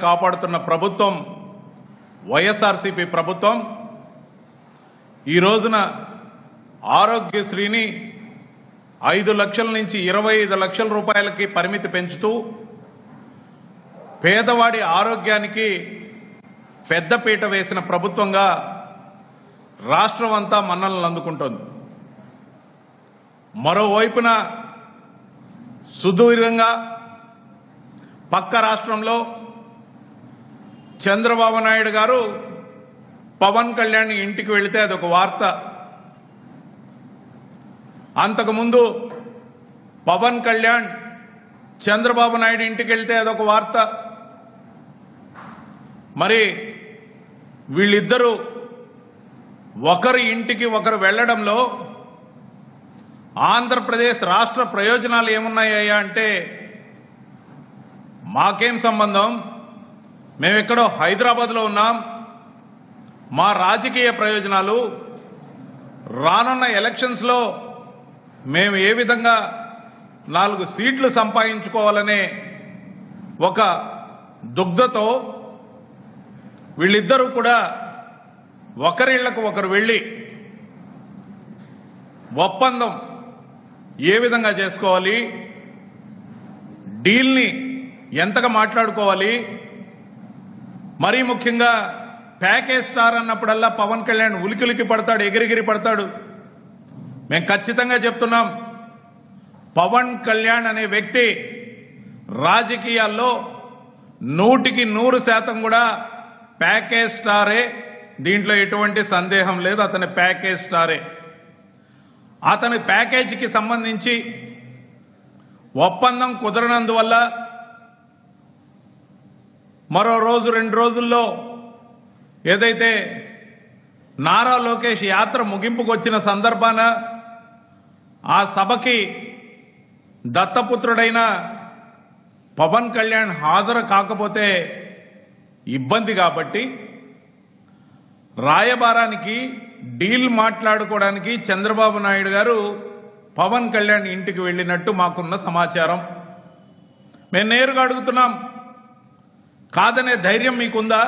కాపాడుతున్న ప్రభుత్వం వైఎస్ఆర్సీపీ ప్రభుత్వం ఈ రోజున ఆరోగ్యశ్రీని 5 లక్షల నుంచి 25 లక్షల రూపాయలకి పరిమితి పెంచుతూ పేదవాడి ఆరోగ్యానికి పెద్దపీట వేసిన ప్రభుత్వంగా రాష్ట్రం అంతా మన్ననలు అందుకుంటోంది. మరోవైపున సుదూరంగా పక్క రాష్ట్రంలో చంద్రబాబు నాయుడు గారు పవన్ కళ్యాణ్ ఇంటికి వెళితే అదొక వార్త. అంతకుముందు పవన్ కళ్యాణ్ చంద్రబాబు నాయుడు ఇంటికి వెళ్తే అదొక వార్త. మరి వీళ్ళిద్దరూ ఒకరి ఇంటికి ఒకరు వెళ్లడంలో ఆంధ్రప్రదేశ్ రాష్ట్ర ప్రయోజనాలు ఏమున్నాయ్యా అంటే మాకేం సంబంధం, మేమెక్కడో హైదరాబాద్లో ఉన్నాం, మా రాజకీయ ప్రయోజనాలు రానున్న ఎలక్షన్స్లో మేము ఏ విధంగా 4 సీట్లు సంపాదించుకోవాలనే ఒక దుగ్ధతో వీళ్ళిద్దరూ కూడా ఒకరిళ్లకు ఒకరు వెళ్లి ఒప్పందం ఏ విధంగా చేసుకోవాలి, డీల్ని ఎంతగా మాట్లాడుకోవాలి, మరీ ముఖ్యంగా ప్యాకేజ్ స్టార్ అన్నప్పుడల్లా పవన్ కళ్యాణ్ ఉలికిలికి పడతాడు, ఎగిరిగిరి పడతాడు. మేము ఖచ్చితంగా చెప్తున్నాం, పవన్ కళ్యాణ్ అనే వ్యక్తి రాజకీయాల్లో 100% కూడా ప్యాకేజ్ స్టారే. దీంట్లో ఎటువంటి సందేహం లేదు, అతని ప్యాకేజ్ స్టారే. అతని ప్యాకేజీకి సంబంధించి ఒప్పందం కుదరనందువల్ల మరో రోజు 2 రోజుల్లో ఏదైతే నారా లోకేష్ యాత్ర ముగింపుకు వచ్చిన సందర్భాన ఆ సభకి దత్తపుత్రుడైన పవన్ కళ్యాణ్ హాజరు కాకపోతే ఇబ్బంది కాబట్టి రాయబారానికి డీల్ మాట్లాడుకోవడానికి చంద్రబాబు నాయుడు గారు పవన్ కళ్యాణ్ ఇంటికి వెళ్ళినట్టు మాకున్న సమాచారం. మేము నేరుగా అడుగుతున్నాం, కాదనే ధైర్యం మీకుందా?